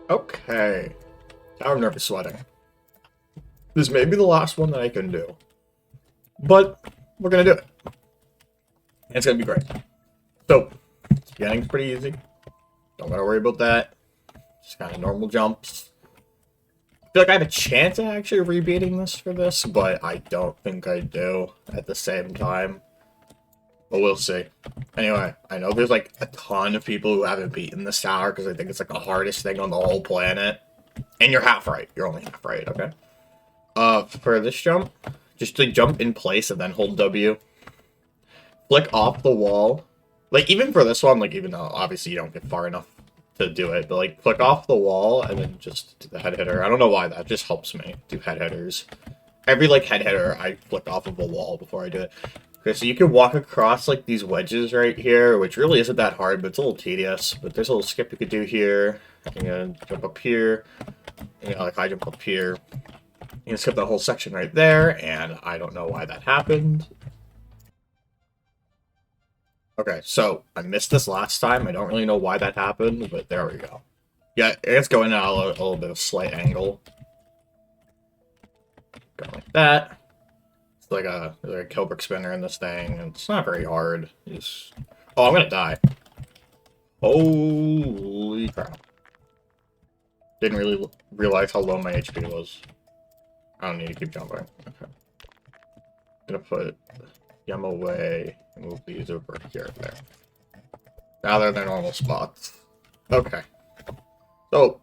Okay. Now I'm nervous sweating. This may be the last one that I can do. But we're gonna do it. And it's gonna be great. So, this beginning's pretty easy. Don't gotta worry about that. Just kind of normal jumps. I feel like I have a chance at actually rebeating this for this, but I don't think I do at the same time. But we'll see. Anyway, I know there's like a ton of people who haven't beaten this tower because I think it's like the hardest thing on the whole planet. And you're half right. You're only half right, okay? For this jump, just to jump in place and then hold W. Flick off the wall. Like, even for this one, like, even though obviously you don't get far enough to do it, but like, flick off the wall and then just do the head hitter. I don't know why that just helps me do head hitters. Every, like, head hitter, I flick off of a wall before I do it. Okay, so you can walk across, like, these wedges right here, which really isn't that hard, but it's a little tedious. But there's a little skip you could do here. You can jump up here. You know, like, I jump up here. You can skip that whole section right there, and I don't know why that happened. Okay, so I missed this last time. I don't really know why that happened, but there we go. Yeah, it's going at a little bit of slight angle. Go like that. It's like a Kilbrick spinner in this thing, and it's not very hard. Just... Oh, I'm gonna die. Holy crap. Didn't really realize how low my HP was. I don't need to keep jumping. Okay. Gonna put Yum away and move these over here and there. Now they're in their normal spots. Okay. So,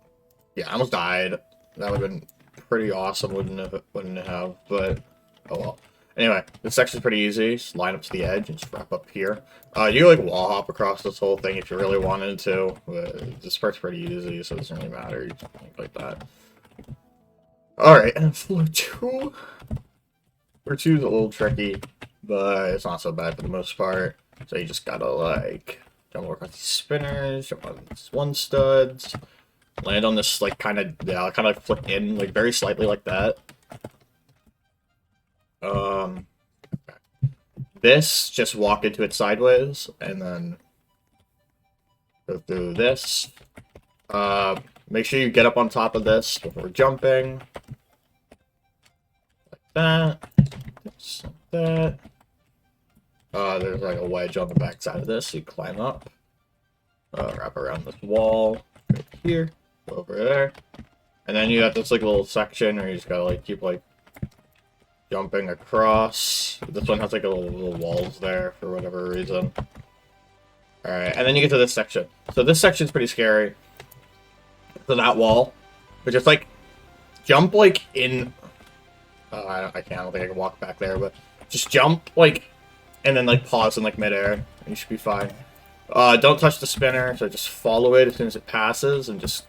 yeah, I almost died. That would have been pretty awesome, wouldn't it have? But, oh well. Anyway, this section's pretty easy. Just line up to the edge and just wrap up here. You can, like, wall hop across this whole thing if you really wanted to. But this part's pretty easy, so it doesn't really matter. You just make like that. Alright, and floor 2. Floor 2 is a little tricky, but it's not so bad for the most part. So you just gotta, like, jump across these spinners, jump on these one studs, land on this, like, kind of flick in, like, very slightly like that. This, just walk into it sideways, and then go through this. Make sure you get up on top of this before jumping. Like that. Just like that. There's like a wedge on the back side of this, so you climb up. Wrap around this wall. Right here. Go over there. And then you have this like little section where you just gotta like keep like jumping across. This one has like a little walls there for whatever reason. Alright, and then you get to this section. So this section's pretty scary. So that wall, but just like jump like in. I can't. I don't think I can walk back there, but just jump like, and then like pause in like midair, and you should be fine. Don't touch the spinner, so just follow it as soon as it passes, and just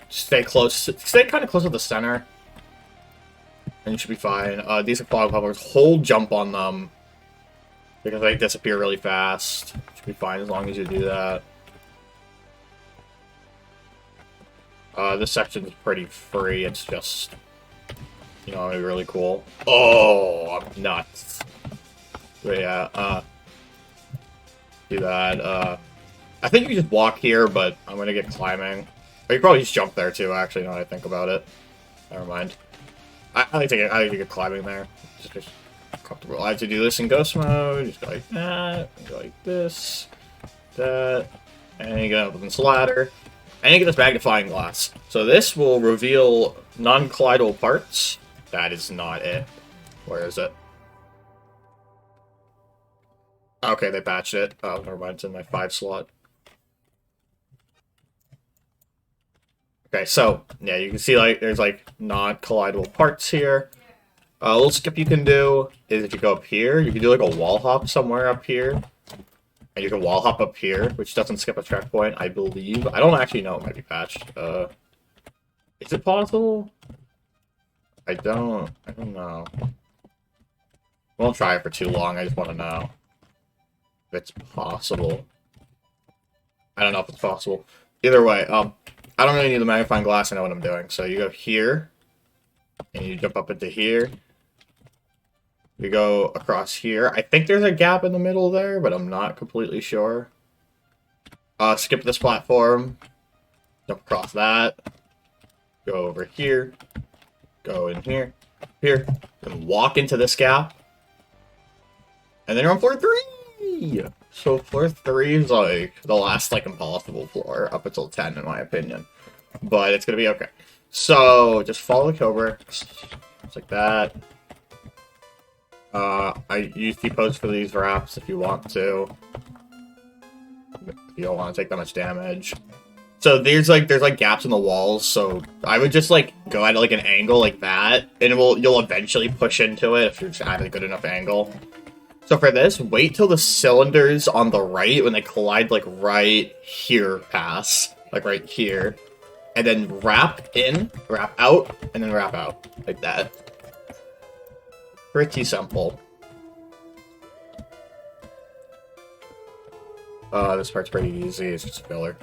stay close. Stay kind of close to the center, and you should be fine. These are fog hovers. Hold jump on them because they disappear really fast. You should be fine as long as you do that. This section's pretty free. It's just, you know, really cool. Oh, I'm nuts. But yeah, do that. I think you can just walk here, but I'm gonna get climbing. Or you probably just jump there too, actually, now that I think about it. Never mind. I like to get climbing there. Just comfortable. I have to do this in ghost mode. Just go like that, go like this, that, and you get up this ladder. And you get this magnifying glass. So this will reveal non-collidable parts. That is not it. Where is it? Okay, they patched it. Oh, never mind. It's in my 5 slot. Okay, so, yeah, you can see, like, there's, like, non-collidable parts here. A little skip you can do is if you go up here, you can do, like, a wall hop somewhere up here. And you can wall hop up here, which doesn't skip a checkpoint, I believe. I don't actually know. It might be patched. Is it possible? I don't know. I won't try it for too long. I just want to know if it's possible. I don't know if it's possible. Either way, I don't really need the magnifying glass. I know what I'm doing. So you go here, and you jump up into here. We go across here. I think there's a gap in the middle there, but I'm not completely sure. Skip this platform. Jump across that. go over here, go in here, here, and walk into this gap. And then you're on floor 3! So floor 3 is like the last like impossible floor up until 10 in my opinion. But it's gonna be okay. So just follow the Cobra. Just like that. I use T-pose for these wraps if you want to. You don't want to take that much damage. So there's like gaps in the walls, so I would just like go at like an angle like that, and you'll eventually push into it if you're just at a good enough angle. So for this, wait till the cylinders on the right when they collide like right here pass, like right here, and then wrap in, wrap out, and then wrap out like that. Pretty simple. This part's pretty easy. It's just a filler.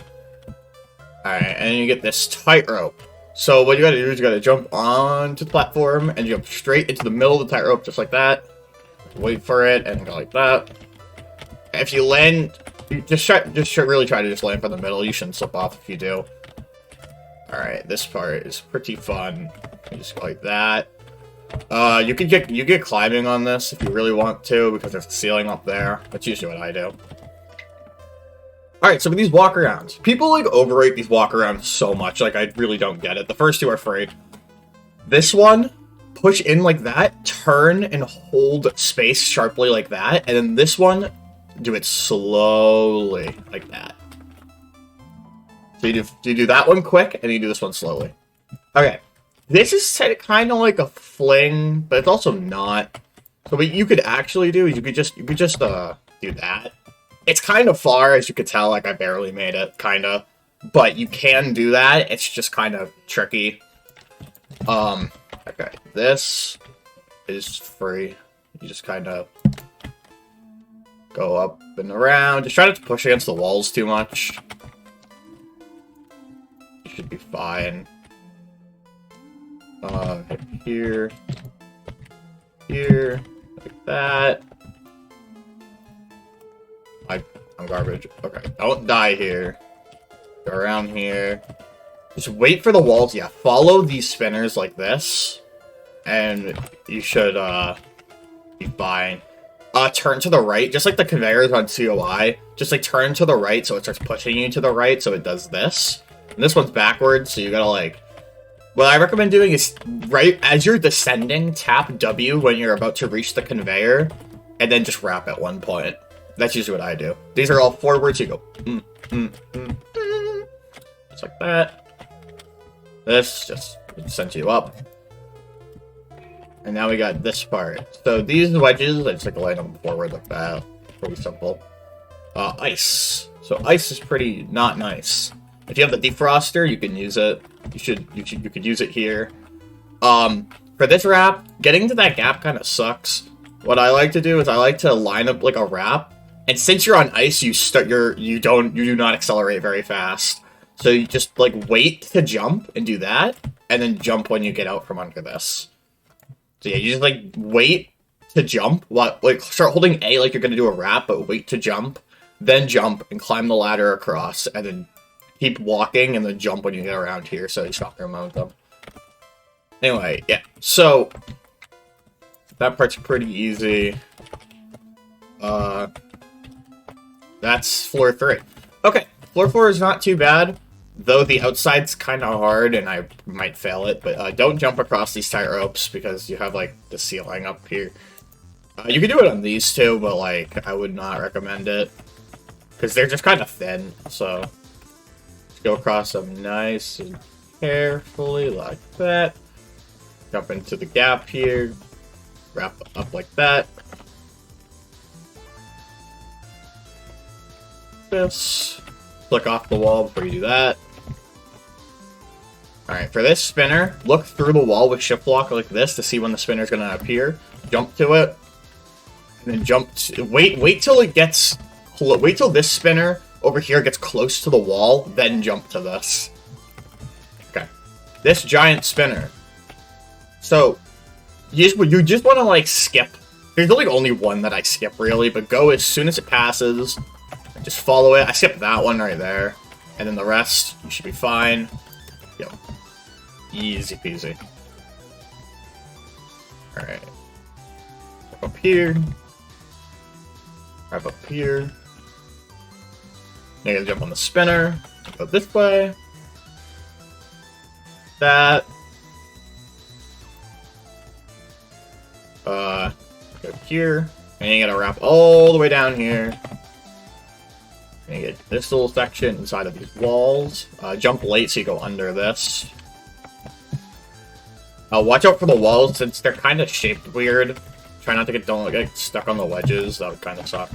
Alright, and then you get this tightrope. So what you gotta do is you gotta jump onto the platform and jump straight into the middle of the tightrope, just like that. Wait for it and go like that. If you land, you just really try to just land from the middle. You shouldn't slip off if you do. Alright, this part is pretty fun. You just go like that. You get climbing on this if you really want to, because there's a ceiling up there. That's usually what I do. Alright, so for these walk-arounds, people, like, overrate these walk-arounds so much. Like, I really don't get it. The first two are free. This one, push in like that, turn and hold space sharply like that, and then this one, do it slowly, like that. So you do that one quick, and you do this one slowly. Okay. This is kind of like a fling, but it's also not. So what you could actually do is you could just do that. It's kind of far, as you could tell, like I barely made it, kind of. But you can do that, it's just kind of tricky. Okay, this is free. You just kind of go up and around. Just try not to push against the walls too much. You should be fine. Here, like that. I'm garbage. Okay, don't die here. Go around here. Just wait for the walls. Yeah, follow these spinners like this, and you should be fine. Turn to the right, just like the conveyors on COI. Just like turn to the right, so it starts pushing you to the right, so it does this. And this one's backwards, so you gotta like. What I recommend doing is right as you're descending, tap W when you're about to reach the conveyor, and then just wrap at one point. That's usually what I do. These are all forwards. You go, just like that. This just sends you up. And now we got this part. So these wedges, I just like to line them forward like that. Pretty simple. Ice. So ice is pretty not nice. If you have the defroster, you can use it. You could use it here. For this wrap, getting to that gap kind of sucks. What I like to do is I like to line up like a wrap, and since you're on ice, you do not accelerate very fast. So you just like wait to jump and do that, and then jump when you get out from under this. So yeah, you just like wait to jump. Like start holding A like you're gonna do a wrap, but wait to jump, then jump and climb the ladder across, and then keep walking and then jump when you get around here, so you stop your momentum. Anyway, yeah, so that part's pretty easy. That's floor 3. Okay, floor 4 is not too bad, though the outside's kind of hard and I might fail it, but don't jump across these tight ropes because you have like the ceiling up here. You can do it on these too, but like I would not recommend it because they're just kind of thin, so go across them nice and carefully like that. Jump into the gap here. Wrap up like that. This. Click off the wall before you do that. Alright, for this spinner, look through the wall with shift block like this to see when the spinner is going to appear. Jump to it. And then jump to, wait till it gets wait till this spinner over here gets close to the wall, then jump to this. Okay. This giant spinner. So, you just want to, like, skip. There's like only one that I skip, really, but go as soon as it passes. Just follow it. I skipped that one right there. And then the rest, you should be fine. Yo. Easy peasy. Alright. Up here. Grab up here. Now you gotta jump on the spinner. Go this way. That. Go here. And you gotta wrap all the way down here. And you get this little section inside of these walls. Jump late so you go under this. Watch out for the walls since they're kind of shaped weird. Try not to don't get stuck on the wedges. That would kind of suck.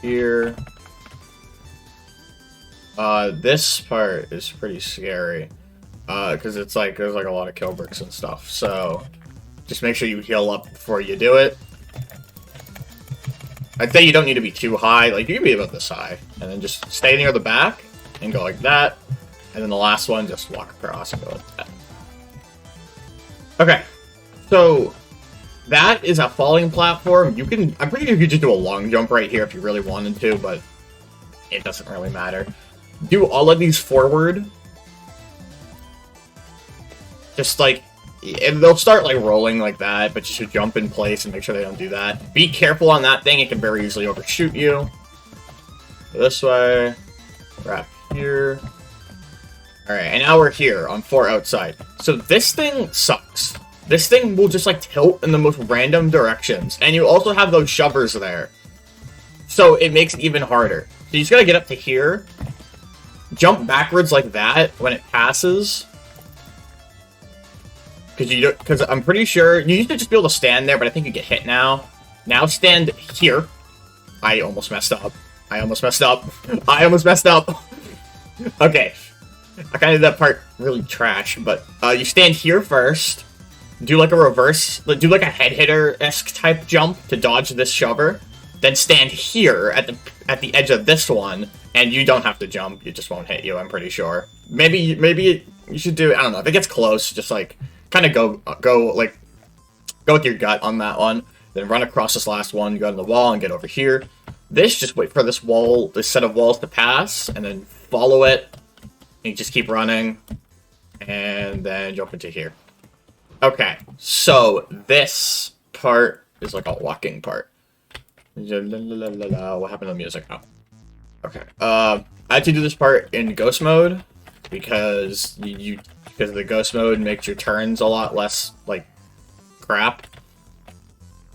Here. This part is pretty scary. Because it's like, there's like a lot of kill bricks and stuff. So, just make sure you heal up before you do it. I'd say you don't need to be too high. Like, you can be about this high. And then just stay near the back and go like that. And then the last one, just walk across and go like that. Okay. So, that is a falling platform. You can, I'm pretty sure you could just do a long jump right here if you really wanted to, but it doesn't really matter. Do all of these forward. Just like, and they'll start like rolling like that, but you should jump in place and make sure they don't do that. Be careful on that thing, it can very easily overshoot you. Go this way. Wrap here. Alright, and now we're here on 4 outside. So this thing sucks. This thing will just like tilt in the most random directions. And you also have those shovers there. So it makes it even harder. So you just gotta get up to here. Jump backwards like that when it passes. Because I'm pretty sure you used to just be able to stand there, but I think you get hit now. Now stand here. I almost messed up. I almost messed up. I almost messed up. Okay. I kind of did that part really trash, but you stand here first. Do like a reverse, do like a head hitter-esque type jump to dodge this shover. Then stand here at the edge of this one, and you don't have to jump. It just won't hit you. I'm pretty sure. Maybe you should do. I don't know. If it gets close, just like kind of go with your gut on that one. Then run across this last one. Go to the wall and get over here. Just wait for this set of walls to pass, and then follow it. And you just keep running, and then jump into here. Okay, so this part is like a walking part. What happened to the music? Oh. Okay. I had to do this part in ghost mode because because the ghost mode makes your turns a lot less like crap.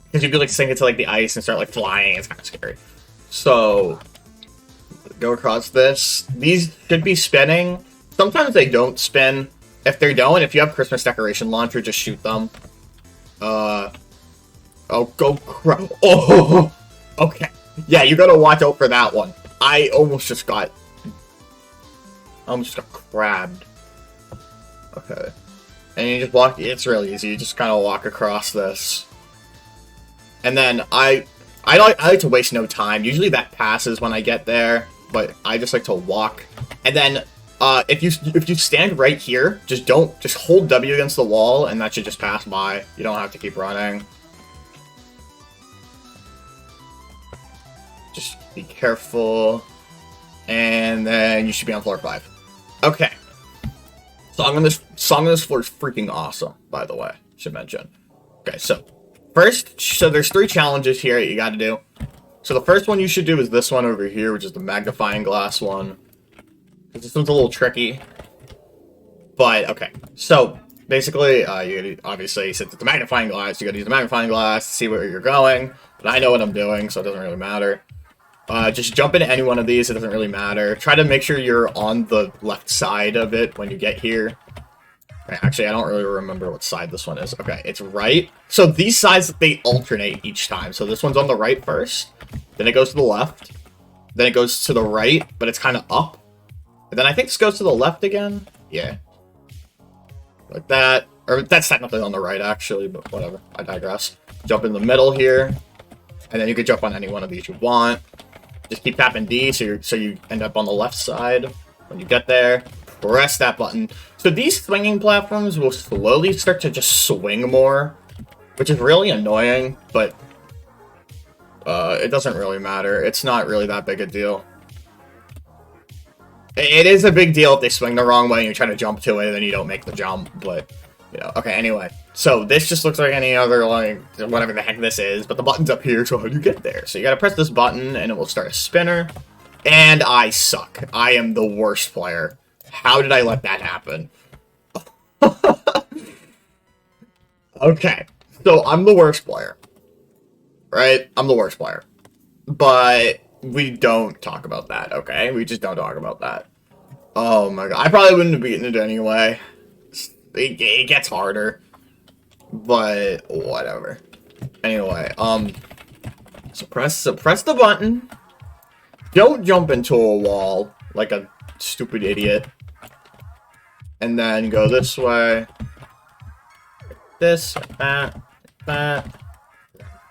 Because you could like sink into like the ice and start like flying. It's kind of scary. So go across this. These should be spinning. Sometimes they don't spin. If they don't, if you have Christmas decoration launcher, just shoot them. Oh, go crap. Oh, okay. Yeah, you gotta watch out for that one. I almost just got crabbed. Okay. And you just walk, it's really easy. You just kind of walk across this. And then I like to waste no time. Usually that passes when I get there, but I just like to walk. And then if you stand right here, just hold W against the wall, and that should just pass by. You don't have to keep running. Just be careful, and then you should be on floor 5. Okay. Song on this floor is freaking awesome, by the way. Should mention. Okay, so there's 3 challenges here that you got to do. So the first one you should do is this one over here, which is the magnifying glass one. This one's a little tricky, but okay. So basically, obviously, since it's a magnifying glass, you gotta use the magnifying glass to see where you're going. But I know what I'm doing, so it doesn't really matter. Just jump into any one of these. It doesn't really matter. Try to make sure you're on the left side of it when you get here. Okay, actually, I don't really remember what side this one is. Okay, it's right. So these sides, they alternate each time. So this one's on the right first, then it goes to the left, then it goes to the right, but it's kind of up. And then I think this goes to the left again. Yeah. Like that. Or that's technically on the right, actually, but whatever. I digress. Jump in the middle here. And then you can jump on any one of these you want. Just keep tapping D so you end up on the left side. When you get there, press that button. So these swinging platforms will slowly start to just swing more, which is really annoying, but it doesn't really matter. It's not really that big a deal. It is a big deal if they swing the wrong way and you're trying to jump to it and then you don't make the jump, but, you know. Okay, anyway. So, this just looks like any other, like, whatever the heck this is, but the button's up here, so how do you get there? So, you gotta press this button, and it will start a spinner. And I suck. I am the worst player. How did I let that happen? Okay, so I'm the worst player. Right? I'm the worst player. But we don't talk about that, okay? We just don't talk about that. Oh my god. I probably wouldn't have beaten it anyway. It gets harder. But whatever. Anyway, so press the button. Don't jump into a wall like a stupid idiot. And then go this way. This, that.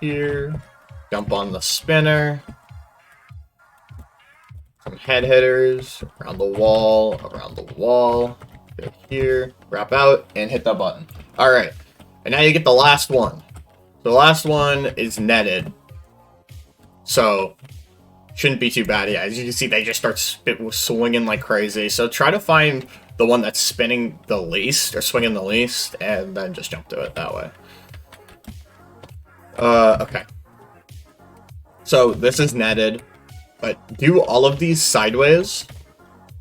Here. Jump on the spinner. Some head hitters. Around the wall. Go here. Wrap out. And hit that button. Alright. And now you get the last one. The last one is netted. So, shouldn't be too bad. Yeah, as you can see, they just start swinging like crazy. So try to find the one that's spinning the least, or swinging the least, and then just jump to it that way. Okay. So this is netted, but do all of these sideways.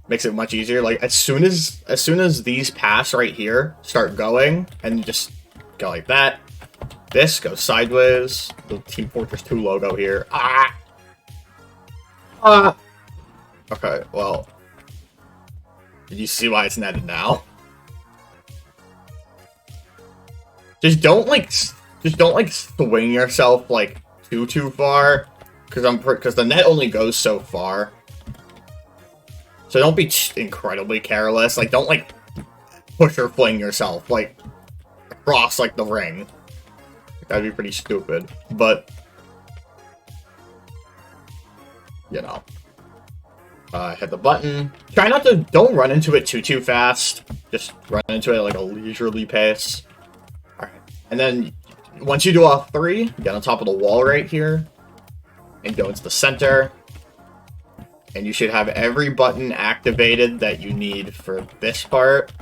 Makes it much easier. Like as soon as these pass right here, start going, and just go like that. This goes sideways. The Team Fortress 2 logo here. Okay, well. Did you see why it's netted now? Just don't swing yourself like too far, because the net only goes so far. So don't be incredibly careless. Like don't like push or fling yourself like across like the ring. That'd be pretty stupid, but you know. Hit the button. Try not to, don't run into it too fast. Just run into it at like a leisurely pace. Alright. And then, once you do all three, get on top of the wall right here. And go into the center. And you should have every button activated that you need for this part.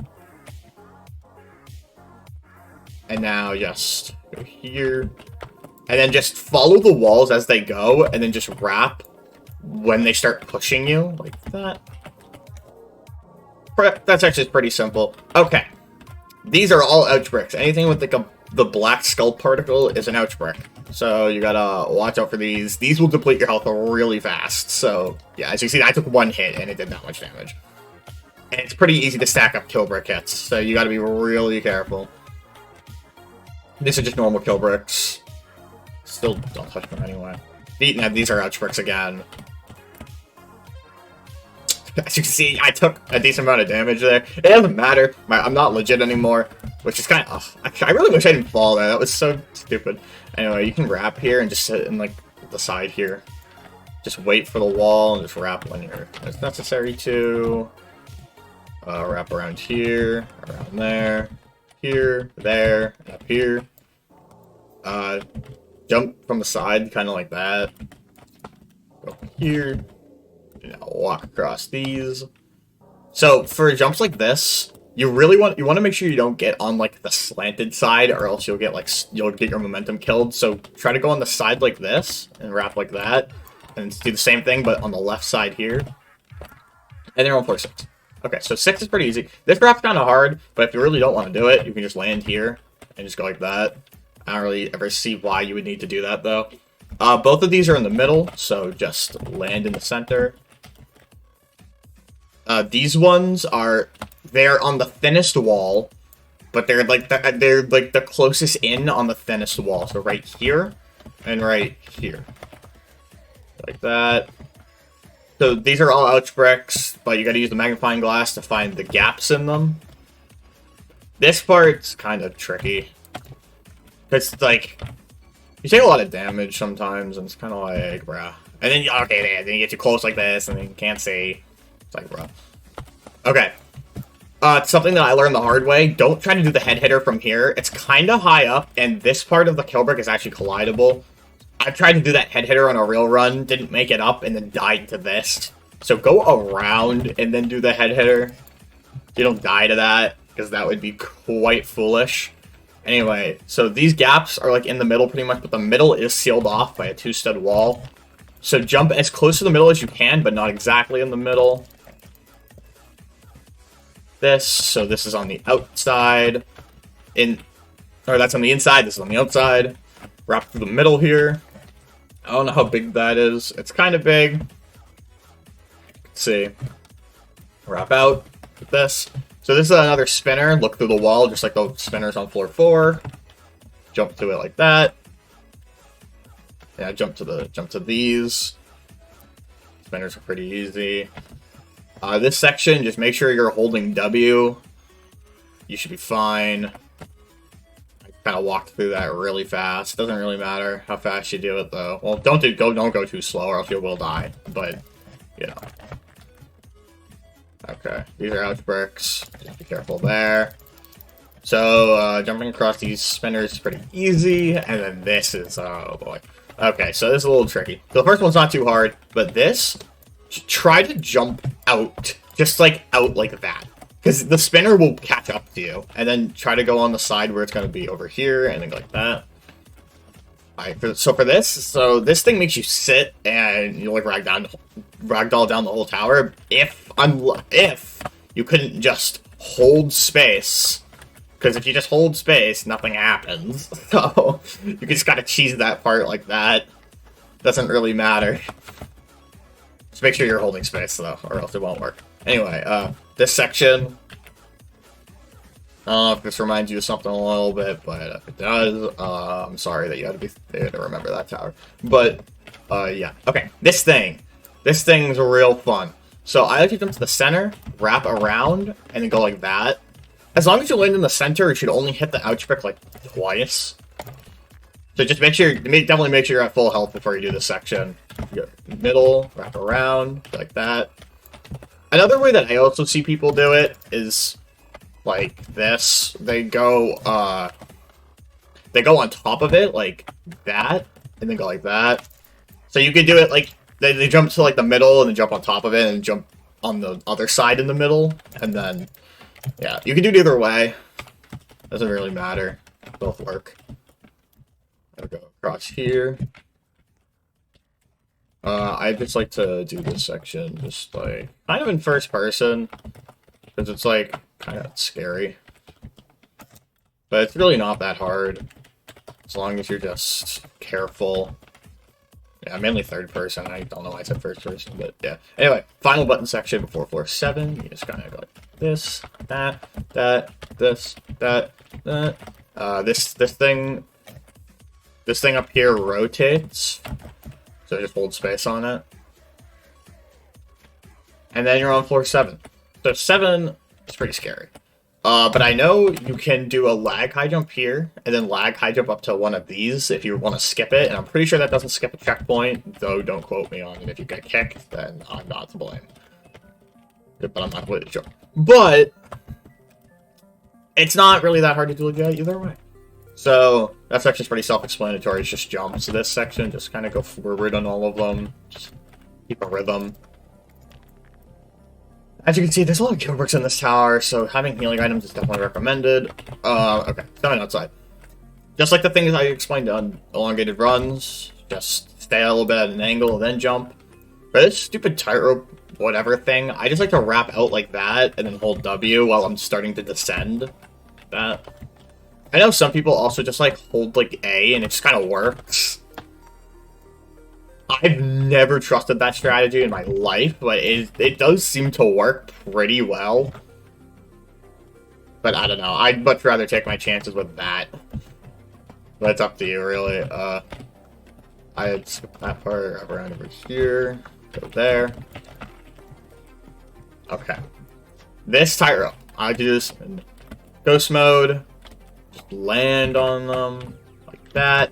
And now just go here. And then just follow the walls as they go, and then just wrap when they start pushing you, like that. That's actually pretty simple. Okay. These are all ouch bricks. Anything with like the black skull particle is an ouch brick. So you gotta watch out for these. These will deplete your health really fast. So yeah, as you see, I took one hit and it did not much damage. And it's pretty easy to stack up kill brick hits. So you gotta be really careful. These are just normal kill bricks. Still don't touch them anyway. These are ouch bricks again. As you can see, I took a decent amount of damage there. It doesn't matter. I'm not legit anymore, which is kind of... I really wish I didn't fall there. That was so stupid. Anyway, you can wrap here and just sit in, like, the side here. Just wait for the wall and just wrap when it's necessary to. Wrap around here, around there, here, there, and up here. Jump from the side, kind of like that. Go here. Walk across these. So for jumps like this, you want to make sure you don't get on like the slanted side, or else you'll get your momentum killed. So try to go on the side like this and wrap like that, and do the same thing but on the left side here. And then on floor 6. Okay, so 6 is pretty easy. This wrap's kind of hard, but if you really don't want to do it, you can just land here and just go like that. I don't really ever see why you would need to do that though. Both of these are in the middle, so just land in the center. These ones they're on the thinnest wall, but they're like the closest in on the thinnest wall. So right here and right here, like that. So these are all ouch bricks, but you got to use the magnifying glass to find the gaps in them. This part's kind of tricky because like you take a lot of damage sometimes, and it's kind of like, bruh. And then then you get too close like this, and then you can't see. It's like, bro. Okay. Something that I learned the hard way. Don't try to do the head hitter from here. It's kind of high up, and this part of the kill brick is actually collidable. I tried to do that head hitter on a real run, didn't make it up, and then died to this. So go around and then do the head hitter. You don't die to that, because that would be quite foolish. Anyway, so these gaps are like in the middle pretty much, but the middle is sealed off by a 2-stud wall. So jump as close to the middle as you can, but not exactly in the middle. So this is on the outside. Or that's on the inside, this is on the outside. Wrap through the middle here. I don't know how big that is. It's kind of big. Let's see. Wrap out with this. So this is another spinner. Look through the wall, just like the spinners on floor 4. Jump to it like that. Yeah, jump to these. Spinners are pretty easy. This section, just make sure you're holding W. You should be fine. I kind of walked through that really fast. Doesn't really matter how fast you do it, though. Well, don't go too slow, or else you will die. But you know. Okay, these are ouch bricks. Just be careful there. So jumping across these spinners is pretty easy, and then this is oh boy. Okay, so this is a little tricky. So the first one's not too hard, but this. Try to jump out, just like out like that, because the spinner will catch up to you, and then try to go on the side where it's going to be over here, and then go like that. Alright, so this thing makes you sit, and you like ragdoll down the whole tower. If you couldn't just hold space, because if you just hold space, nothing happens. So you just gotta cheese that part like that. Doesn't really matter. Just make sure you're holding space, though, or else it won't work. Anyway, this section... I don't know if this reminds you of something a little bit, but if it does, I'm sorry that you had to remember that tower. But, yeah. Okay, this thing's real fun. So I like to jump to the center, wrap around, and then go like that. As long as you land in the center, you should only hit the ouch brick, like, twice. So just definitely make sure you're at full health before you do this section. You go middle, wrap around, like that. Another way that I also see people do it is like this. They go on top of it, like that, and then go like that. So you could do it like, they jump to like the middle, and then jump on top of it, and jump on the other side in the middle, and then, yeah. You can do it either way. Doesn't really matter. Both work. I'll go across here. I just like to do this section just like kind of in first person, because it's like kind of scary, but it's really not that hard as long as you're just careful. Yeah, mainly third person. I don't know why I said first person, but yeah. Anyway, final button section before floor 7. You just kind of go like this, that, this, that. This thing up here rotates, so just hold space on it. And then you're on floor 7. So 7 is pretty scary. But I know you can do a lag high jump here, and then lag high jump up to one of these if you want to skip it. And I'm pretty sure that doesn't skip a checkpoint, though don't quote me on it. If you get kicked, then I'm not to blame. But I'm not completely sure. But it's not really that hard to do either way. So that section's pretty self-explanatory. It's just jumps. So this section, just kind of go forward on all of them. Just keep a rhythm. As you can see, there's a lot of kill bricks in this tower, so having healing items is definitely recommended. Okay, coming outside. Just like the things I explained on elongated runs, just stay a little bit at an angle, then jump. For this stupid tightrope whatever thing, I just like to wrap out like that, and then hold W while I'm starting to descend. That. I know some people also just like hold like A and it just kind of works. I've never trusted that strategy in my life, but it does seem to work pretty well. But I don't know, I'd much rather take my chances with that. But it's up to you, really. I'd skip that part, wrap around over here, go there. Okay. This tightrope, I do this in ghost mode. Just land on them like that.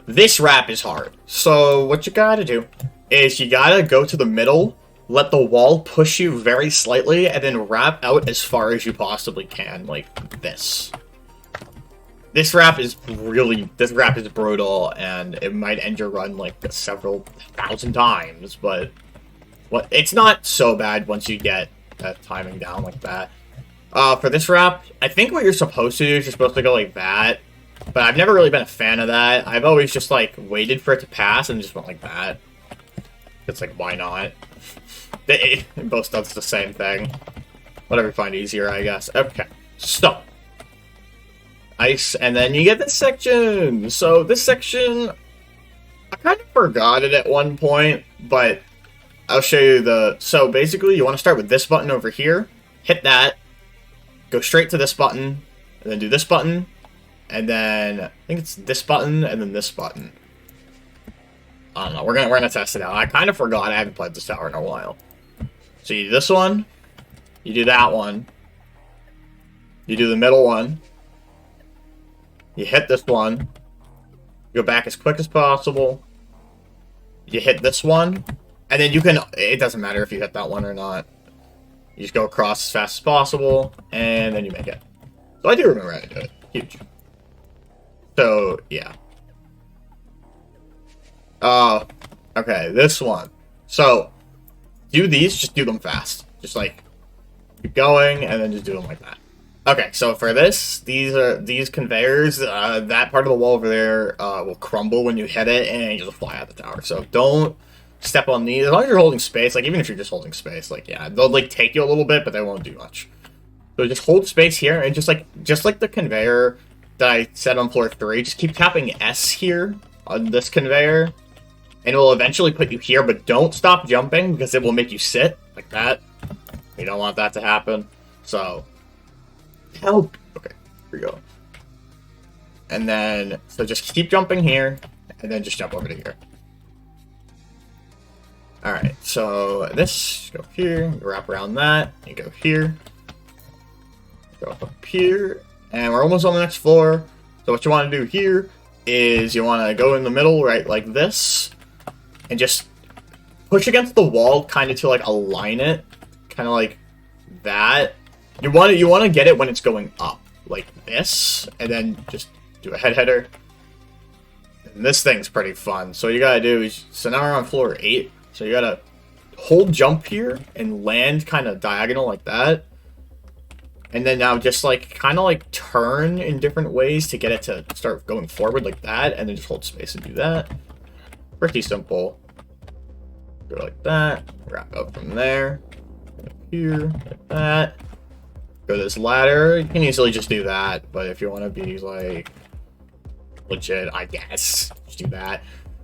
This wrap is hard. So what you gotta do is you gotta go to the middle, let the wall push you very slightly, and then wrap out as far as you possibly can, like this. This wrap is brutal, and it might end your run like several thousand times, but what, it's not so bad once you get that timing down like that. For this wrap, I think what you're supposed to do is you're supposed to go like that. But I've never really been a fan of that. I've always just, like, waited for it to pass and just went like that. It's like, why not? It both does the same thing. Whatever you find easier, I guess. Okay, so. Ice, and then you get this section. So, this section, I kind of forgot it at one point, but I'll show you the... So, basically, you want to start with this button over here. Hit that. Go straight to this button, and then do this button. And then, I think it's this button, and then this button. I don't know, we're gonna test it out. I kind of forgot, I haven't played this tower in a while. So you do this one, you do that one, you do the middle one, you hit this one, you go back as quick as possible, you hit this one, and then you can, it doesn't matter if you hit that one or not. You just go across as fast as possible, and then you make it. So I do remember how to do it. Huge. So, yeah. Okay, this one. So, do these, just do them fast. Just, like, keep going, and then just do them like that. Okay, so for this, these conveyors, that part of the wall over there will crumble when you hit it, and you just fly out the tower. So, don't step on these. As long as you're holding space, like, even if you're just holding space, like, yeah, they'll, like, take you a little bit, but they won't do much. So, just hold space here, and just like the conveyor that I said on floor 3, just keep tapping S here on this conveyor, and it will eventually put you here, but don't stop jumping, because it will make you sit, like that. You don't want that to happen. So, help! Okay, here we go. And then, so just keep jumping here, and then just jump over to here. Alright, so this, go here, wrap around that, you go here, go up here, and we're almost on the next floor. So what you want to do here is you want to go in the middle, right, like this, and just push against the wall, kind of to like align it, kind of like that. You want to get it when it's going up, like this, and then just do a header. And this thing's pretty fun. So what you gotta do is, so now we're on floor 8. So you gotta hold jump here and land kind of diagonal like that. And then now just like kind of like turn in different ways to get it to start going forward like that, and then just hold space and do that. Pretty simple. Go like that, wrap up from there, go here, like that. Go to this ladder. You can easily just do that, but if you want to be like legit, I guess just do that.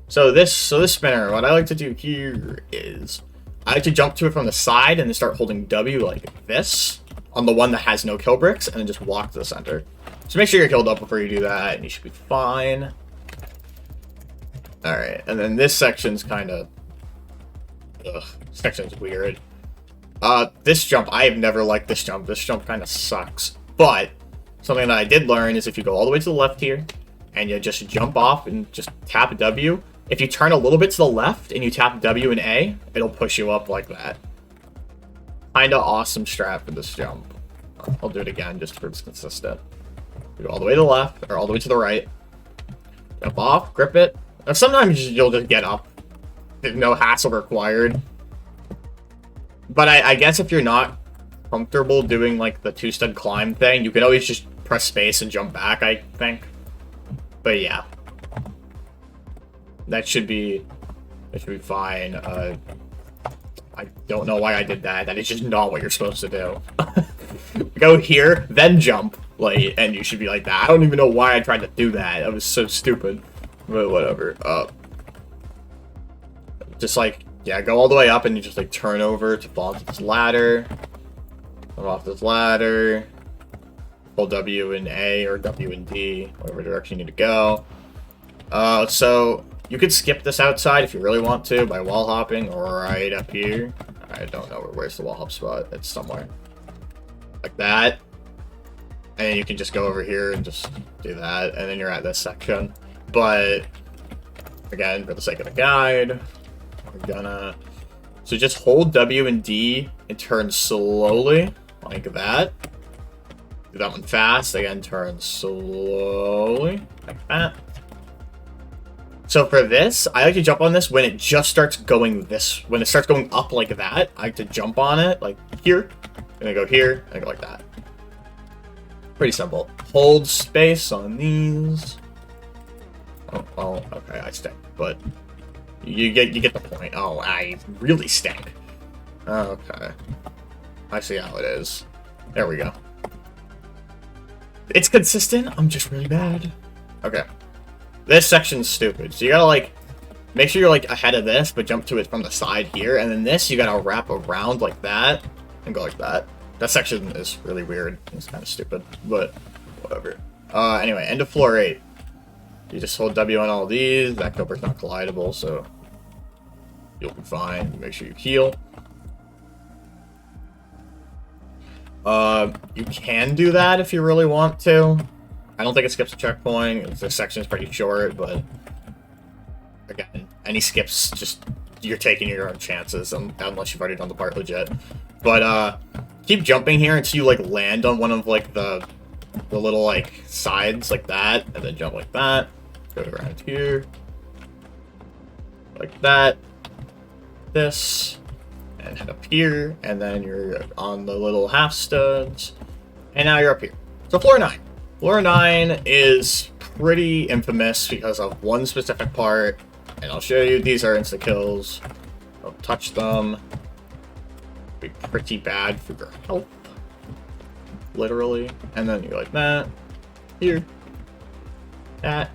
So this spinner, what I like to do here is I like to jump to it from the side and then start holding W like this on the one that has no kill bricks, and then just walk to the center. So make sure you're killed up before you do that, and you should be fine. Alright, and then this section's kind of... Ugh, this section's weird. This jump, I have never liked this jump. This jump kind of sucks. But, something that I did learn is if you go all the way to the left here, and you just jump off and just tap W, if you turn a little bit to the left and you tap W and A, it'll push you up like that. Kinda awesome strat for this jump. I'll do it again just for it's consistent. You go all the way to the left, or all the way to the right. Jump off, grip it. Now, sometimes you'll just get up. There's no hassle required. But I guess if you're not comfortable doing like the two-stud climb thing, you can always just press space and jump back, I think. But yeah. That should be fine. I don't know why I did that. That is just not what you're supposed to do. Go here, then jump, like, and you should be like that. I don't even know why I tried to do that. That was so stupid. But whatever. Just like, yeah, go all the way up and you just like turn over to fall off this ladder. Come off this ladder. Hold W and A or W and D, whatever direction you need to go. So you could skip this outside if you really want to by wall hopping right up here. I don't know where's the wall hop spot. It's somewhere like that, and you can just go over here and just do that, and then you're at this section. But again, for the sake of the guide, we're gonna just hold W and D and turn slowly like that. Do that one fast. Again, turn slowly like that. So for this, I like to jump on this when it just starts going when it starts going up like that. I like to jump on it, like here, and I go here, and I go like that. Pretty simple. Hold space on these. Oh, okay, I stink, but you get the point. Oh, I really stink. Okay, I see how it is. There we go. It's consistent. I'm just really bad. Okay, this section's stupid. So you gotta like make sure you're like ahead of this, but jump to it from the side here, and then this you gotta wrap around like that and go like that. That section is really weird. It's kind of stupid, but whatever. Anyway, end of floor 8. You just hold W on all these. That cover's not collidable, so you'll be fine. Make sure you heal. You can do that if you really want to. I don't think it skips a checkpoint. This section is pretty short, but again, any skips, just you're taking your own chances unless you've already done the part legit. But keep jumping here until you like land on one of like the little like sides like that, and then jump like that. Go around here, like that. This, and head up here, and then you're on the little half studs, and now you're up here. So floor 9. Floor 9 is pretty infamous because of one specific part, and I'll show you. These are insta kills. Don't touch them. Be pretty bad for your health, literally. And then you go like that, here, that.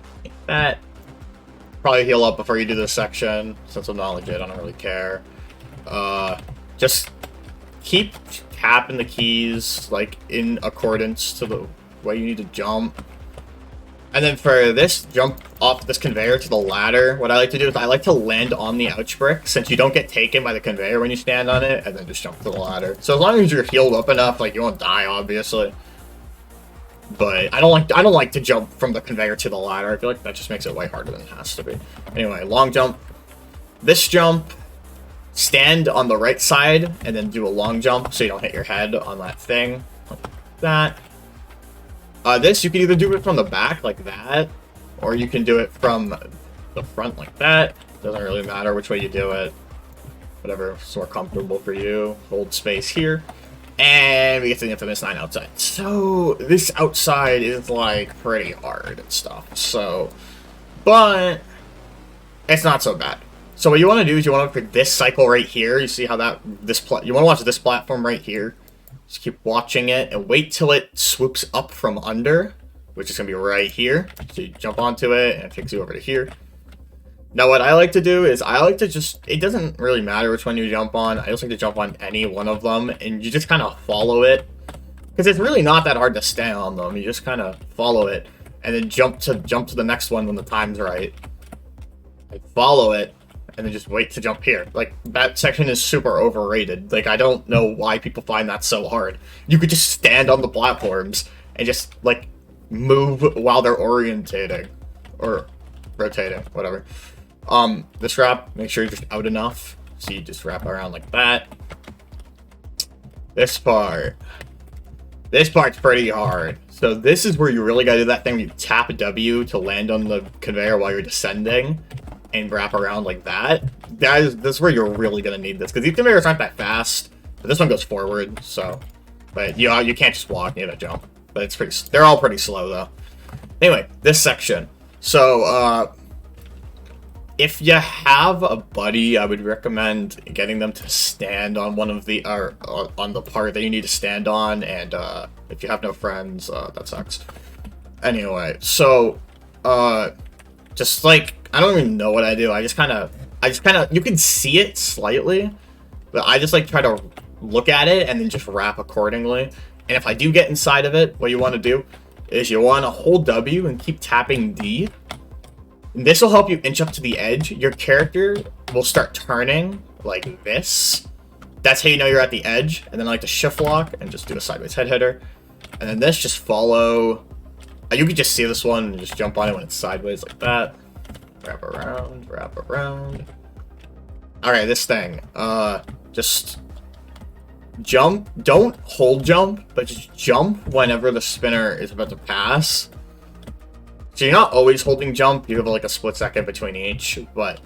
Probably heal up before you do this section. Since I'm not legit, I don't really care. Just keep tapping the keys like in accordance to the way you need to jump. And then for this, jump off this conveyor to the ladder. What I like to do is I like to land on the ouch brick, since you don't get taken by the conveyor when you stand on it, and then just jump to the ladder. So as long as you're healed up enough, like you won't die, obviously. But I don't like to jump from the conveyor to the ladder. I feel like that just makes it way harder than it has to be. Anyway, long jump. This jump, stand on the right side and then do a long jump so you don't hit your head on that thing. Like that. This, you can either do it from the back like that, or you can do it from the front like that. Doesn't really matter which way you do it. Whatever's more comfortable for you. Hold space here. And we get to the infamous 9 outside. So, this outside is, like, pretty hard and stuff. So, but it's not so bad. So what you want to do is you want to look for this cycle right here. You see how that, you want to watch this platform right here. Just keep watching it and wait till it swoops up from under, which is going to be right here. So you jump onto it and it takes you over to here. Now, what I like to do is I like to just, it doesn't really matter which one you jump on. I just like to jump on any one of them, and you just kind of follow it. Because it's really not that hard to stay on them. You just kind of follow it, and then jump to the next one when the time's right. Like, follow it, and then just wait to jump here. Like, that section is super overrated. Like, I don't know why people find that so hard. You could just stand on the platforms and just, like, move while they're orientating. Or rotating, whatever. This wrap, make sure you're just out enough. So you just wrap around like that. This part's pretty hard. So this is where you really gotta do that thing where you tap W to land on the conveyor while you're descending and wrap around like that. This is where you're really gonna need this, because these conveyors aren't that fast, but this one goes forward, so. But you can't just walk, you gotta jump. But it's pretty, they're all pretty slow though. Anyway, this section. So, if you have a buddy, I would recommend getting them to stand on one of the, on the part that you need to stand on, and, if you have no friends, that sucks. Anyway, so, just like, I don't even know what I do, I just kind of, you can see it slightly, but I just like try to look at it and then just wrap accordingly. And if I do get inside of it, what you want to do is you want to hold W and keep tapping D. This will help you inch up to the edge. Your character will start turning like this. That's how you know you're at the edge. And then I like to shift lock and just do a sideways head hitter. And then this, just follow. You can just see this one and just jump on it when it's sideways like that. Wrap around, wrap around. Alright, this thing. Just jump. Don't hold jump, but just jump whenever the spinner is about to pass. So you're not always holding jump, you have like a split second between each, but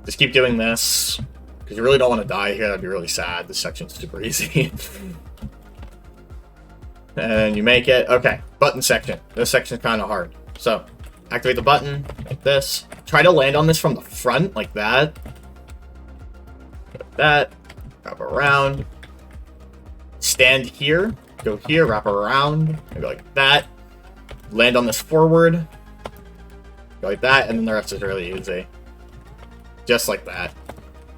just keep doing this, because you really don't want to die here, that'd be really sad. This section's super easy. And you make it. Okay, button section. This section's kind of hard. So, activate the button, like this. Try to land on this from the front, like that. Like that. Wrap around. Stand here. Go here, wrap around. Maybe like that. Land on this forward. Go like that, and then the rest is really easy. Just like that.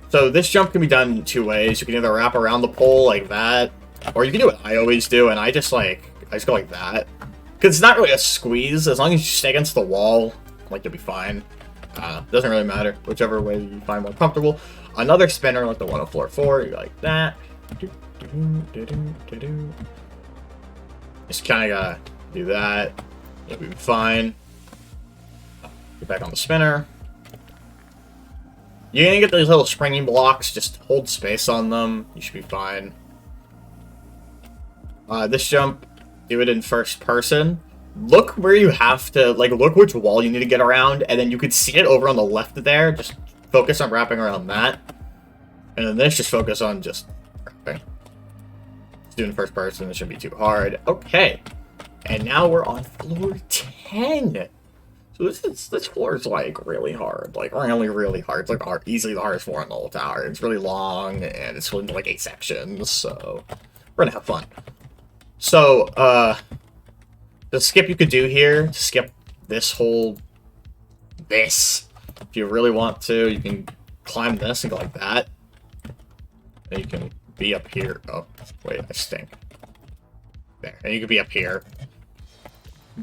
So this jump can be done 2 ways. You can either wrap around the pole like that, or you can do what I always do, and I just go like that. Because it's not really a squeeze. As long as you stay against the wall, like, you'll be fine. Doesn't really matter. Whichever way you find more comfortable. Another spinner, like the one on floor 4, you go like that. Just kind of gotta do that. You'll be fine. Get back on the spinner. You're gonna get these little springy blocks, just hold space on them, you should be fine. This jump, do it in first person. Look where you have to, like, look which wall you need to get around, and then you can see it over on the left there, just focus on wrapping around that. And then this, just focus on just wrapping. Just do it in first person, it shouldn't be too hard. Okay, and now we're on floor 10. So this floor is, like, really hard. Like, really hard. It's, like, easily the hardest floor in the whole tower. It's really long, and it's split into, like, 8 sections, so we're gonna have fun. So, the skip you could do here, to skip this if you really want to, you can climb this and go like that. And you can be up here. Oh, wait, I stink. There, and you can be up here.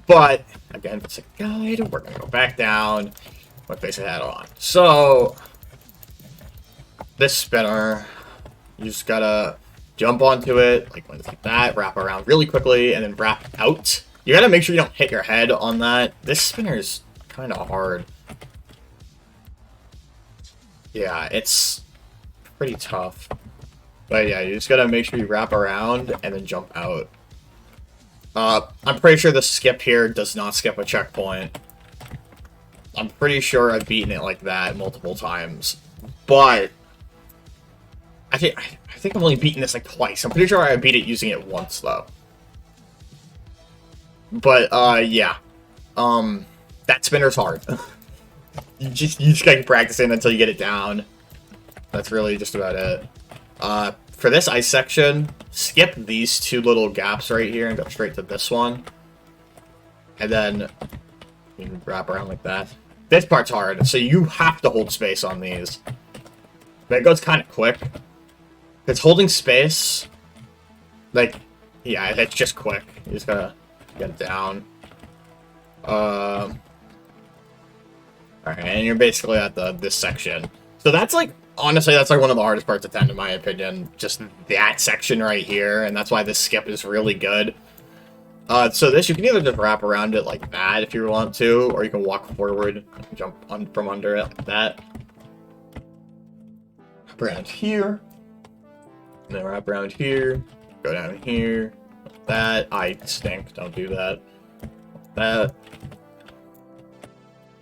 But, again, it's a guide. We're going to go back down. What face it had on. So, this spinner, you just gotta jump onto it, like that, wrap around really quickly, and then wrap out. You gotta make sure you don't hit your head on that. This spinner is kind of hard. Yeah, it's pretty tough. But yeah, you just gotta make sure you wrap around and then jump out. I'm pretty sure the skip here does not skip a checkpoint. I'm pretty sure I've beaten it like that multiple times. But I think I've only beaten this like twice. I'm pretty sure I beat it using it once though. But yeah. That spinner's hard. you just gotta keep practicing until you get it down. That's really just about it. For this ice section, skip these 2 little gaps right here and go straight to this one. And then you can wrap around like that. This part's hard, so you have to hold space on these. But it goes kind of quick. It's holding space. Like, yeah, it's just quick. You just gotta get it down. Alright, and you're basically at this section. So that's like, honestly, that's like one of the hardest parts of 10 in my opinion. Just that section right here, and that's why this skip is really good. So this, you can either just wrap around it like that if you want to, or you can walk forward, jump from under it like that. Wrap around here, and then wrap around here, go down here, like that. I stink, don't do that. Like that.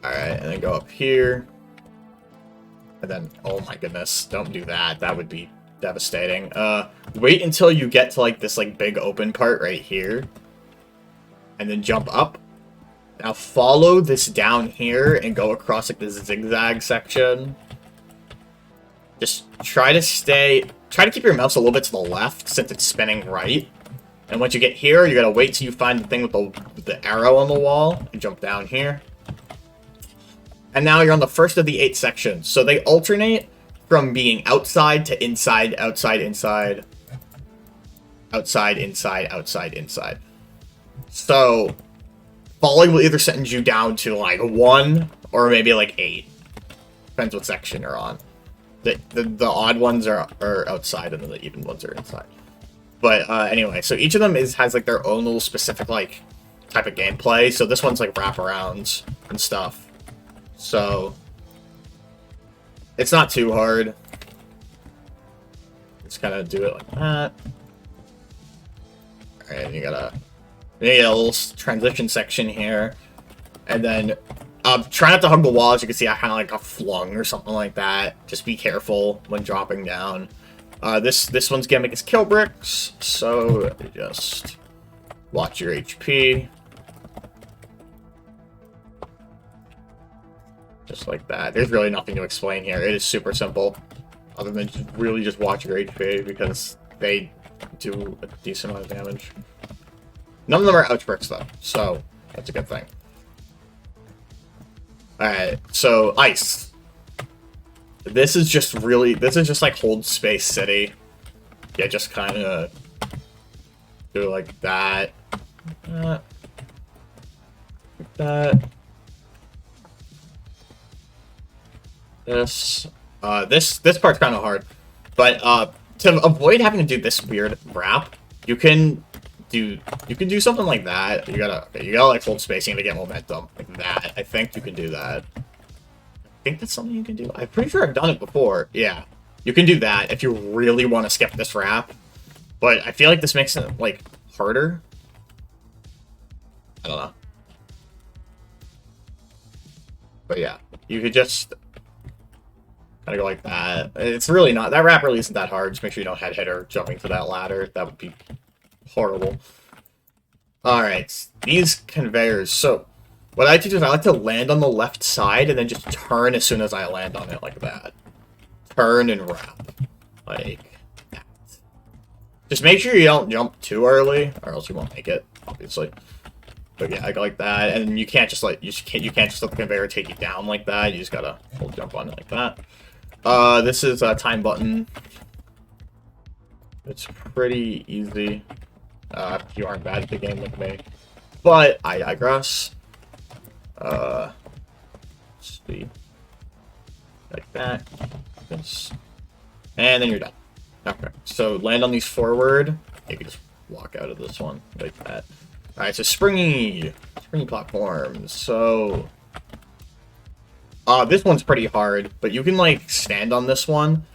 Alright, and then go up here. And then, oh my goodness, don't do that. That would be devastating. Wait until you get to, like, this, like, big open part right here. And then jump up. Now follow this down here and go across, like, this zigzag section. Just try to keep your mouse a little bit to the left, since it's spinning right. And once you get here, you gotta wait till you find the thing with the arrow on the wall, and jump down here. And now you're on the first of the 8 sections. So they alternate from being outside to inside, outside, inside, outside, inside, outside, inside. So falling will either send you down to like 1 or maybe like 8. Depends what section you're on. The odd ones are outside and the even ones are inside. But anyway, so each of them has like their own little specific like type of gameplay. So this one's like wraparounds and stuff. So it's not too hard. Just kind of do it like that. Alright, you get a little transition section here. And then try not to hug the wall. As you can see, I kind of like got flung or something like that. Just be careful when dropping down. This one's gimmick is kill bricks, so just watch your HP. Just like that. There's really nothing to explain here. It is super simple. Other than just watch your HP, because they do a decent amount of damage. None of them are ouch bricks though, so that's a good thing. Alright, so ice. This is just like hold space city. Yeah, just kind of do like that. Like that. This part's kind of hard, but to avoid having to do this weird wrap, you can do something like that. You gotta like hold spacing to get momentum like that. I think you can do that. I think that's something you can do. I'm pretty sure I've done it before. Yeah, you can do that if you really want to skip this wrap, but I feel like this makes it like harder. I don't know, but yeah, you could just kind of go like that. It's really not, that wrap really isn't that hard. Just make sure you don't head hit or jumping to that ladder. That would be horrible. Alright, these conveyors. So, what I like to do is I like to land on the left side and then just turn as soon as I land on it like that. Turn and wrap. Like that. Just make sure you don't jump too early, or else you won't make it, obviously. But yeah, I go like that, and you can't just like, you can't just let the conveyor take you down like that. You just gotta hold jump on it like that. This is a time button. It's pretty easy. If you aren't bad at the game like me. But I digress. Let's see. Like that. This. And then you're done. Okay. So land on these forward. You can just walk out of this one like that. Alright, so springy platforms. So this one's pretty hard, but you can like stand on this one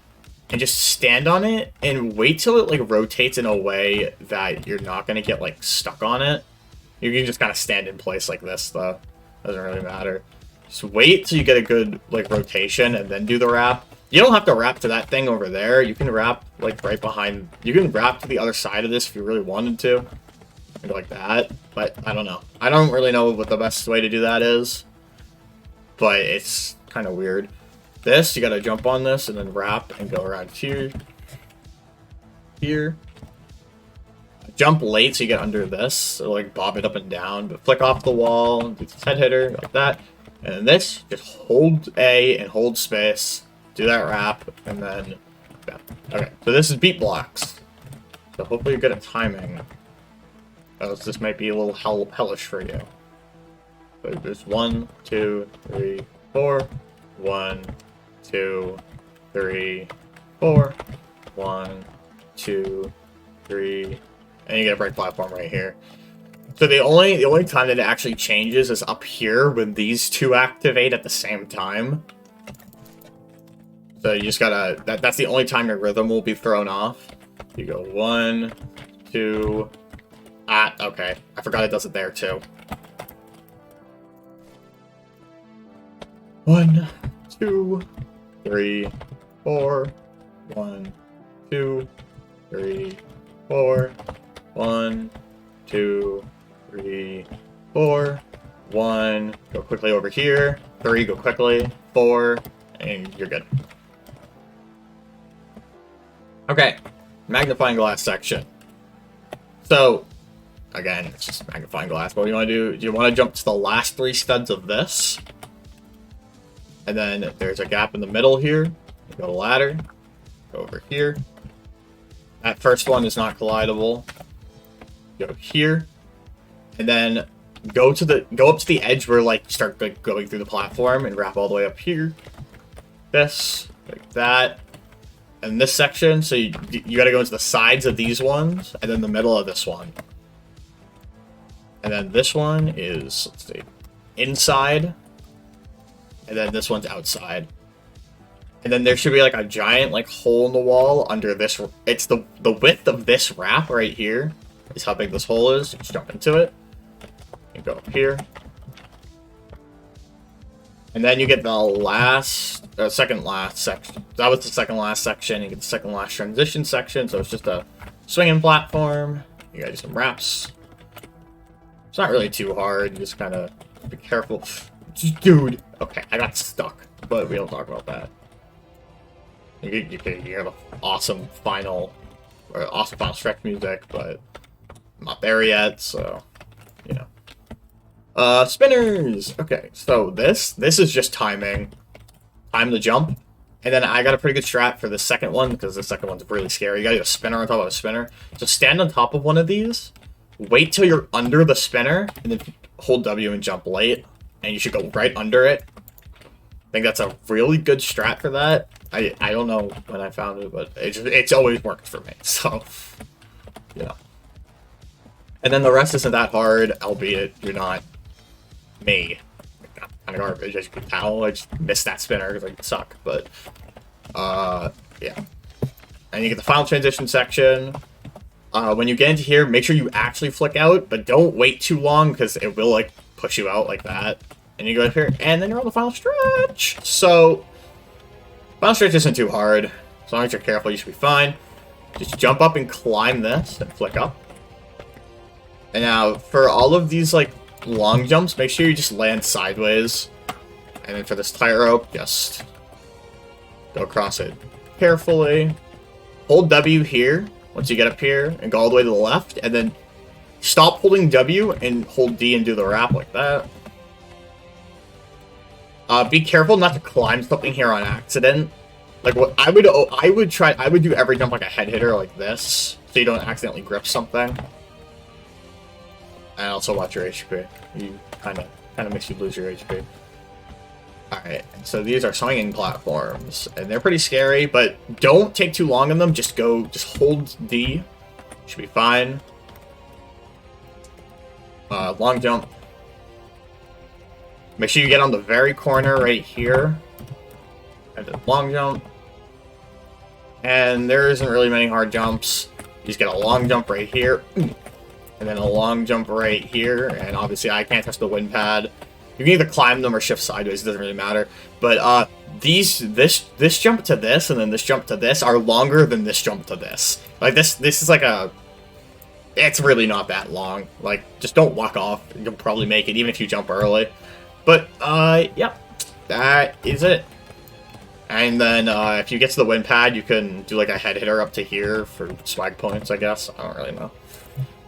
and just stand on it and wait till it like rotates in a way that you're not gonna get like stuck on it. You can just kind of stand in place like this though. Doesn't really matter. Just wait till you get a good like rotation and then do the wrap. You don't have to wrap to that thing over there. You can wrap like right behind. You can wrap to the other side of this if you really wanted to. Like that, but I don't know. I don't really know what the best way to do that is, but it's kind of weird. This, you gotta jump on this and then wrap and go around here. Jump late so you get under this, so like bob it up and down, but flick off the wall, do this head hitter, like that. And then this, just hold A and hold space, do that wrap, and then, yeah. Okay, so this is beat blocks. So hopefully you're good at timing. This might be a little hellish for you. So there's 1, 2, 3, 4. 1, 2, 3, 4. 1, 2, 3, and you get a break platform right here. So the only time that it actually changes is up here when these two activate at the same time. So you just gotta, that's the only time your rhythm will be thrown off. You go 1, 2. Okay. I forgot it does it there, too. 1, 2, 3, 4. 1, 2, 3, 4. 1, 2, 3, 4. 1, go quickly over here. 3, go quickly. 4, and you're good. Okay. Magnifying glass section. So, again, it's just magnifying glass. What do you want to do? You want to jump to the last 3 studs of this. And then there's a gap in the middle here. You go to ladder. Go over here. That first one is not collidable. Go here. And then go up to the edge where like you start like, going through the platform and wrap all the way up here. This, like that. And this section, so you gotta go into the sides of these ones, and then the middle of this one. And then this one is, let's see, inside. And then this one's outside. And then there should be like a giant like hole in the wall under this. It's the width of this wrap right here is how big this hole is. Just jump into it. And go up here. And then you get the last, second last section. That was the second last section. You get the second last transition section. So it's just a swinging platform. You gotta do some wraps. It's not really too hard. You just kind of be careful. Dude. Okay, I got stuck, but we don't talk about that. You hear the awesome final stretch music, but I'm not there yet, so, you know. Spinners! Okay, so this is just timing. Time to jump. And then I got a pretty good strat for the second one, because the second one's really scary. You gotta do a spinner on top of a spinner. So stand on top of one of these, wait till you're under the spinner, and then hold W and jump late, and you should go right under it. I think that's a really good strat for that. I don't know when I found it, but it's always worked for me, so, you know. And then the rest isn't that hard, albeit you're not me. Kind of garbage, as you can tell. I just missed that spinner because I suck, but, yeah. And you get the final transition section. When you get into here, make sure you actually flick out, but don't wait too long because it will, like, push you out like that. And you go up here, and then you're on the final stretch. So, final stretch isn't too hard. As long as you're careful, you should be fine. Just jump up and climb this and flick up. And now, for all of these, like, long jumps, make sure you just land sideways. And then for this tightrope, just go across it carefully. Hold W here once you get up here and go all the way to the left. And then stop holding W and hold D and do the wrap like that. Be careful not to climb something here on accident. Like what I would do every jump like a head hitter like this, so you don't accidentally grip something. And also watch your HP. You kind of makes you lose your HP. All right, so these are swinging platforms, and they're pretty scary, but don't take too long on them. Just hold D. Should be fine. Long jump. Make sure you get on the very corner right here. And then long jump. And there isn't really many hard jumps. You just get a long jump right here. And then a long jump right here. And obviously I can't touch the wind pad. You can either climb them or shift sideways, it doesn't really matter. But this jump to this and then this jump to this are longer than this jump to this. Like this is like a... It's really not that long. Like, just don't walk off. You'll probably make it even if you jump early. But, yeah, that is it. And then, if you get to the wind pad, you can do, like, a head hitter up to here for swag points, I guess. I don't really know.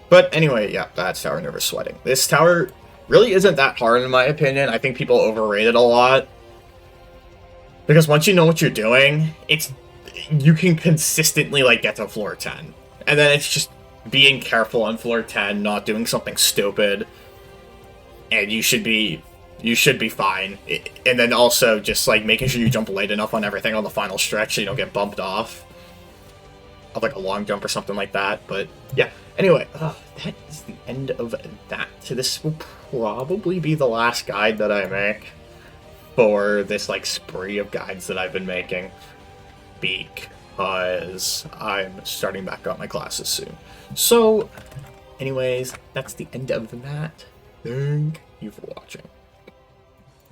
But, anyway, yeah, that's Tower Nervous Sweating. This tower really isn't that hard, in my opinion. I think people overrate it a lot. Because once you know what you're doing, you can consistently, like, get to floor 10. And then it's just being careful on floor 10, not doing something stupid. And you should be fine. And then also just like making sure you jump late enough on everything on the final stretch so you don't get bumped off of like a long jump or something like that. But yeah, anyway, that is the end of that. So this will probably be the last guide that I make for this like spree of guides that I've been making, because I'm starting back up my classes soon. So anyways, that's the end of that. Thank you for watching.